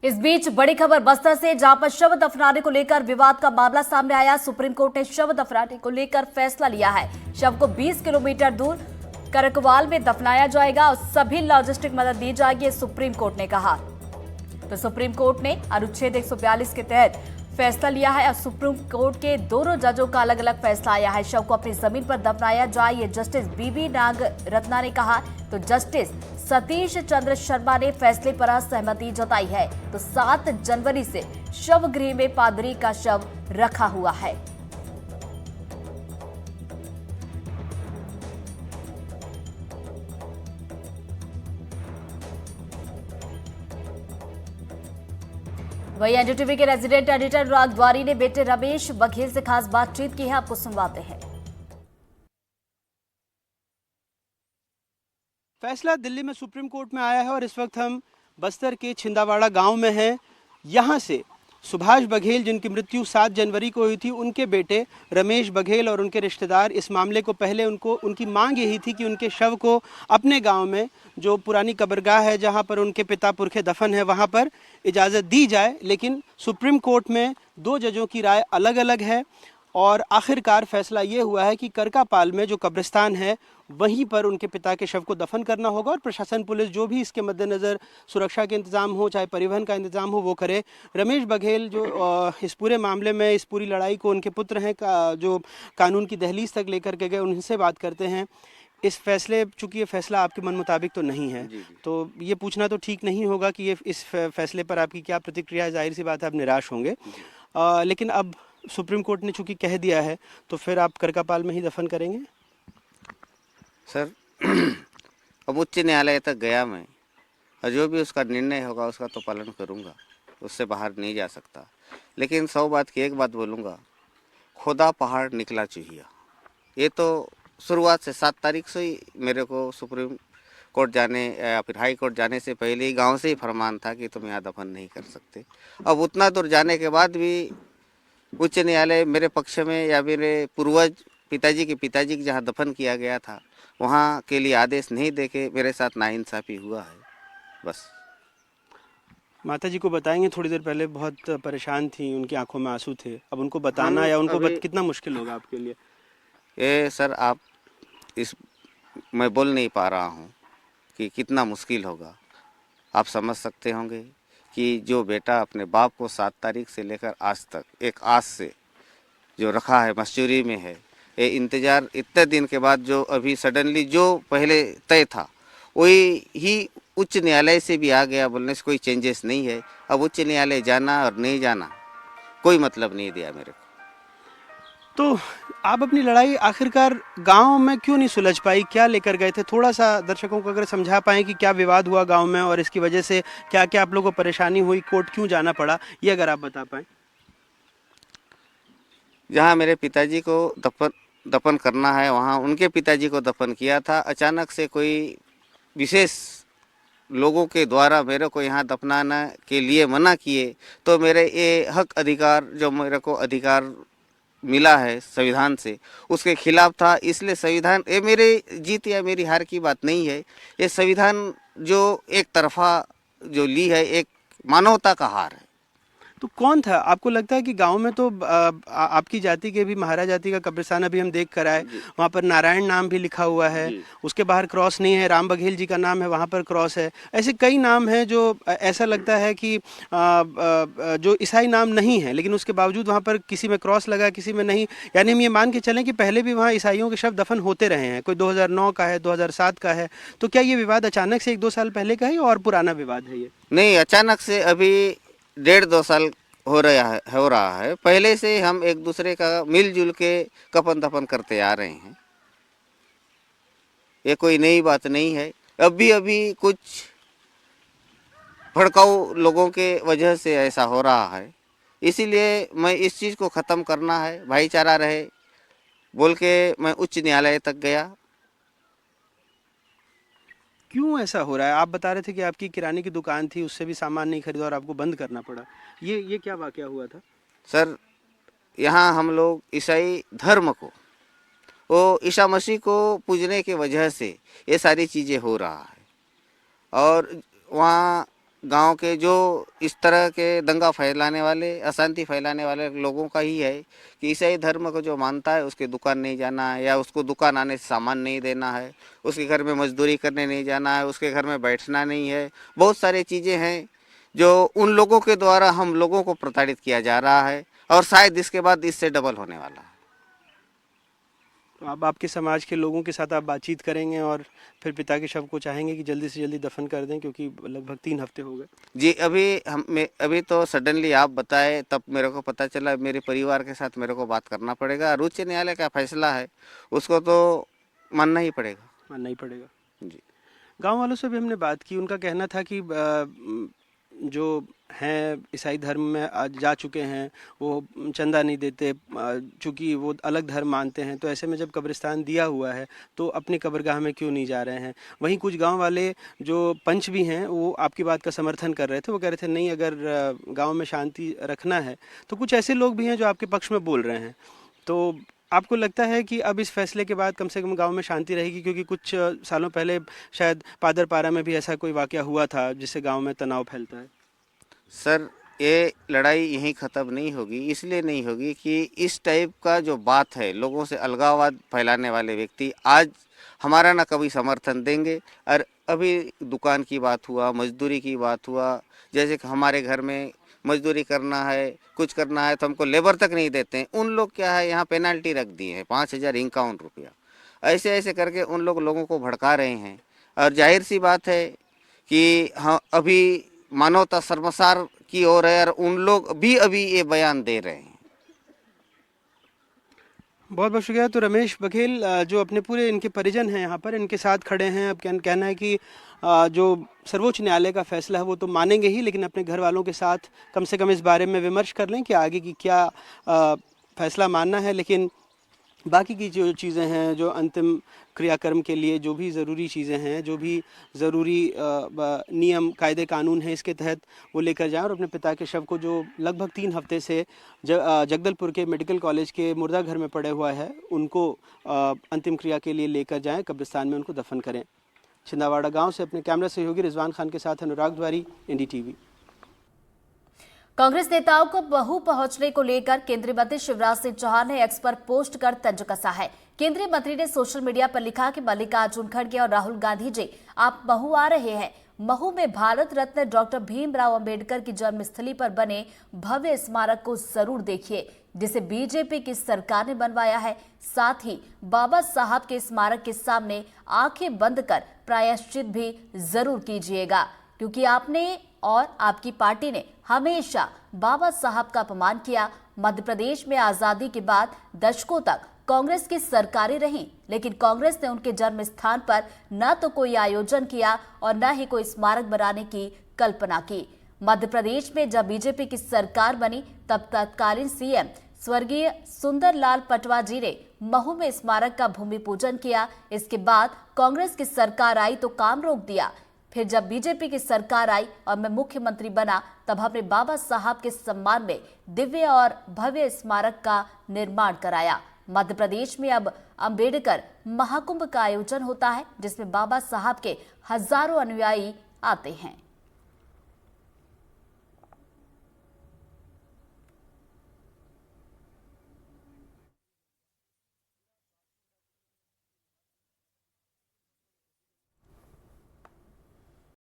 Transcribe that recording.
इस बीच बड़ी खबर बस्तर से, जहां पर शव दफनाने को लेकर विवाद का मामला सामने आया। सुप्रीम कोर्ट ने शव दफनाने को लेकर फैसला लिया है। शव को 20 किलोमीटर दूर करकवाल में दफनाया जाएगा और सभी लॉजिस्टिक मदद दी जाएगी, सुप्रीम कोर्ट ने कहा। तो सुप्रीम कोर्ट ने अनुच्छेद 142 के तहत फैसला लिया है और सुप्रीम कोर्ट के दोनों जजों का अलग अलग फैसला आया है। शव को अपनी जमीन पर दफनाया जाए, ये जस्टिस बीबी नाग रत्ना ने कहा। तो जस्टिस सतीश चंद्र शर्मा ने फैसले पर सहमति जताई है। तो 7 जनवरी से शव गृह में पादरी का शव रखा हुआ है। वही एनडीटीवी के रेजिडेंट एडिटर अनुराग द्वारी ने बेटे रमेश बघेल से खास बातचीत की है, आपको सुनवाते हैं। फैसला दिल्ली में सुप्रीम कोर्ट में आया है और इस वक्त हम बस्तर के छिंदावाड़ा गांव में हैं। यहाँ से सुभाष बघेल, जिनकी मृत्यु 7 जनवरी को हुई थी, उनके बेटे रमेश बघेल और उनके रिश्तेदार इस मामले को पहले उनकी मांग यही थी कि उनके शव को अपने गांव में, जो पुरानी कब्रगाह है जहां पर उनके पिता पुरखे दफन है, वहां पर इजाज़त दी जाए। लेकिन सुप्रीम कोर्ट में 2 जजों की राय अलग अलग है और आखिरकार फैसला ये हुआ है कि करकापाल में जो कब्रिस्तान है वहीं पर उनके पिता के शव को दफन करना होगा और प्रशासन, पुलिस जो भी इसके मद्देनज़र सुरक्षा के इंतज़ाम हो, चाहे परिवहन का इंतज़ाम हो, वो करे। रमेश बघेल जो इस पूरे मामले में, इस पूरी लड़ाई को उनके पुत्र हैं जो कानून की दहलीज तक लेकर के गए, उनसे बात करते हैं। इस फैसले, चूंकि ये फैसला आपके मन मुताबिक तो नहीं है, तो ये पूछना तो ठीक नहीं होगा कि ये इस फैसले पर आपकी क्या प्रतिक्रिया है। जाहिर सी बात है, आप निराश होंगे। लेकिन अब सुप्रीम कोर्ट ने चूंकि कह दिया है, तो फिर आप करकापाल में ही दफन करेंगे? सर अब उच्च न्यायालय तक गया मैं, और जो भी उसका निर्णय होगा उसका तो पालन करूंगा, उससे बाहर नहीं जा सकता। लेकिन 100 बात की एक बात बोलूँगा, खुदा पहाड़ निकला चूहिया। ये तो शुरुआत से 7 तारीख से ही मेरे को सुप्रीम कोर्ट जाने या फिर हाई कोर्ट जाने से पहले ही गांव से ही फरमान था कि तुम यहाँ दफन नहीं कर सकते। अब उतना दूर जाने के बाद भी उच्च न्यायालय मेरे पक्ष में, या मेरे पूर्वज पिताजी के पिताजी की जहाँ दफन किया गया था वहाँ के लिए आदेश नहीं देके मेरे साथ नाइंसाफ़ी हुआ है, बस। माता जी को बताएंगे, थोड़ी देर पहले बहुत परेशान थी, उनकी आंखों में आंसू थे। अब उनको बताना या उनको कितना मुश्किल होगा आपके लिए? ये सर, आप मैं बोल नहीं पा रहा हूँ कि कितना मुश्किल होगा। आप समझ सकते होंगे कि जो बेटा अपने बाप को 7 तारीख से लेकर आज तक एक आस से जो रखा है, मस्जूरी में है, ये इंतज़ार इतने दिन के बाद जो अभी सडनली जो पहले तय था वही ही उच्च न्यायालय से भी आ गया, बोलने से कोई चेंजेस नहीं है। अब उच्च न्यायालय जाना और नहीं जाना कोई मतलब नहीं दिया मेरे को। तो आप अपनी लड़ाई आखिरकार गांव में क्यों नहीं सुलझ पाई? क्या लेकर गए थे? थोड़ा सा दर्शकों को अगर समझा पाएं कि क्या विवाद हुआ गांव में और इसकी वजह से क्या क्या आप लोगों को परेशानी हुई, कोर्ट क्यों जाना पड़ा, ये अगर आप बता पाएं। जहाँ मेरे पिताजी को दफन करना है वहाँ उनके पिताजी को दफन किया था। अचानक से कोई विशेष लोगों के द्वारा मेरे को यहाँ दफनाने के लिए मना किए, तो मेरे ये हक अधिकार जो मेरे को अधिकार मिला है संविधान से, उसके खिलाफ था। इसलिए संविधान, ये मेरे जीत या मेरी हार की बात नहीं है, ये संविधान जो एक तरफा जो ली है, एक मानवता का हार है। तो कौन था? आपको लगता है कि गांव में तो आपकी जाति के भी, महाराज जाति का कब्रिस्तान अभी हम देख कर आए, वहाँ पर नारायण नाम भी लिखा हुआ है, उसके बाहर क्रॉस नहीं है, राम बघेल जी का नाम है, वहाँ पर क्रॉस है। ऐसे कई नाम हैं जो ऐसा लगता है कि जो ईसाई नाम नहीं है, लेकिन उसके बावजूद वहाँ पर किसी में क्रॉस लगा, किसी में नहीं। यानी हम ये मान के चलें कि पहले भी वहाँ ईसाइयों के शव दफन होते रहे हैं। कोई 2009 का है, 2007 का है। तो क्या ये विवाद अचानक से 1-2 साल पहले का है और पुराना विवाद है ये? नहीं, अचानक से अभी 1.5-2 साल हो रहा है। पहले से हम एक दूसरे का मिलजुल के कफन दफन करते आ रहे हैं, ये कोई नई बात नहीं है। अभी कुछ भड़काऊ लोगों के वजह से ऐसा हो रहा है, इसीलिए मैं इस चीज़ को ख़त्म करना है, भाईचारा रहे बोल के मैं उच्च न्यायालय तक गया। क्यों ऐसा हो रहा है? आप बता रहे थे कि आपकी किराने की दुकान थी, उससे भी सामान नहीं खरीदा और आपको बंद करना पड़ा। ये क्या वाकया हुआ था? सर, यहाँ हम लोग ईसाई धर्म को, वो ईसा मसीह को पूजने के वजह से ये सारी चीज़ें हो रहा है। और वहाँ गांव के जो इस तरह के दंगा फैलाने वाले, अशांति फैलाने वाले लोगों का ही है कि ईसाई धर्म को जो मानता है उसके दुकान नहीं जाना है, या उसको दुकान आने से सामान नहीं देना है, उसके घर में मजदूरी करने नहीं जाना है, उसके घर में बैठना नहीं है। बहुत सारी चीज़ें हैं जो उन लोगों के द्वारा हम लोगों को प्रताड़ित किया जा रहा है, और शायद इसके बाद इससे डबल होने वाला है। तो अब आपके समाज के लोगों के साथ आप बातचीत करेंगे और फिर पिता के शव को चाहेंगे कि जल्दी से जल्दी दफन कर दें, क्योंकि लगभग 3 हफ्ते हो गए। जी, अभी तो सडनली आप बताए तब मेरे को पता चला। मेरे परिवार के साथ मेरे को बात करना पड़ेगा। उच्च न्यायालय का फैसला है उसको तो मानना ही पड़ेगा। मानना ही पड़ेगा। जी, गांव वालों से भी हमने बात की, उनका कहना था कि जो हैं ईसाई धर्म में जा चुके हैं वो चंदा नहीं देते, चूँकि वो अलग धर्म मानते हैं, तो ऐसे में जब कब्रिस्तान दिया हुआ है तो अपनी कब्रगाह में क्यों नहीं जा रहे हैं। वहीं कुछ गांव वाले जो पंच भी हैं वो आपकी बात का समर्थन कर रहे थे, वो कह रहे थे नहीं, अगर गांव में शांति रखना है तो कुछ ऐसे लोग भी हैं जो आपके पक्ष में बोल रहे हैं। तो आपको लगता है कि अब इस फैसले के बाद कम से कम गांव में शांति रहेगी, क्योंकि कुछ सालों पहले शायद पादरपारा में भी ऐसा कोई वाकया हुआ था जिससे गांव में तनाव फैलता है। सर, ये लड़ाई यहीं ख़त्म नहीं होगी। इसलिए नहीं होगी कि इस टाइप का जो बात है, लोगों से अलगाववाद फैलाने वाले व्यक्ति आज हमारा ना कभी समर्थन देंगे। और अभी दुकान की बात हुआ, मजदूरी की बात हुआ, जैसे कि हमारे घर में मजदूरी करना है, कुछ करना है तो हमको लेबर तक नहीं देते हैं। उन लोग क्या है, यहाँ पेनल्टी रख दिए हैं 5,051 रुपया। ऐसे ऐसे करके उन लोगों को भड़का रहे हैं। और जाहिर सी बात है कि हाँ, अभी मानवता शर्मसार की ओर है, और उन लोग भी अभी ये बयान दे रहे हैं। बहुत बहुत शुक्रिया। तो रमेश बघेल जो अपने पूरे इनके परिजन हैं यहाँ पर, इनके साथ खड़े हैं। अब कहना है कि जो सर्वोच्च न्यायालय का फैसला है वो तो मानेंगे ही, लेकिन अपने घर वालों के साथ कम से कम इस बारे में विमर्श कर लें कि आगे की क्या फैसला मानना है। लेकिन बाकी की जो चीज़ें हैं, जो अंतिम क्रियाक्रम के लिए जो भी ज़रूरी चीज़ें हैं, जो भी ज़रूरी नियम कायदे कानून हैं, इसके तहत वो लेकर जाएं और अपने पिता के शव को, जो लगभग 3 हफ्ते से जगदलपुर के मेडिकल कॉलेज के मुर्दा घर में पड़े हुआ है, उनको अंतिम क्रिया के लिए लेकर जाएं, कब्रिस्तान में उनको दफन करें। छिंदावाड़ा गाँव से अपने कैमरा सहयोगी रिजवान खान के साथ अनुराग द्वारी, NDTV। कांग्रेस नेताओं को बहू पहुंचने को लेकर केंद्रीय मंत्री शिवराज सिंह चौहान ने एक्स पर पोस्ट कर तंज कसा है। केंद्रीय मंत्री ने सोशल मीडिया पर लिखा कि मल्लिकार्जुन खड़गे और राहुल गांधी जी, आप महू आ रहे हैं। महू में भारत रत्न डॉक्टर भीमराव अंबेडकर की जन्मस्थली पर बने भव्य स्मारक को जरूर देखिए, जिसे बीजेपी की सरकार ने बनवाया है। साथ ही बाबा साहब के स्मारक के सामने आंखें बंद कर प्रायश्चित भी जरूर कीजिएगा, क्योंकि आपने और आपकी पार्टी ने हमेशा बाबा साहब का अपमान किया। मध्य प्रदेश में आजादी के बाद दशकों तक कांग्रेस की सरकारें रहीं, लेकिन कांग्रेस ने उनके जन्म स्थान पर न तो कोई आयोजन किया और न ही कोई स्मारक बनाने की कल्पना की। मध्य प्रदेश में जब बीजेपी की सरकार बनी तब तत्कालीन सीएम स्वर्गीय सुंदरलाल पटवा जी ने महू में स्मारक का भूमि पूजन किया। इसके बाद कांग्रेस की सरकार आई तो काम रोक दिया। फिर जब बीजेपी की सरकार आई और मैं मुख्यमंत्री बना, तब हमने बाबा साहब के सम्मान में दिव्य और भव्य स्मारक का निर्माण कराया। मध्य प्रदेश में अब अंबेडकर महाकुंभ का आयोजन होता है, जिसमें बाबा साहब के हजारों अनुयायी आते हैं।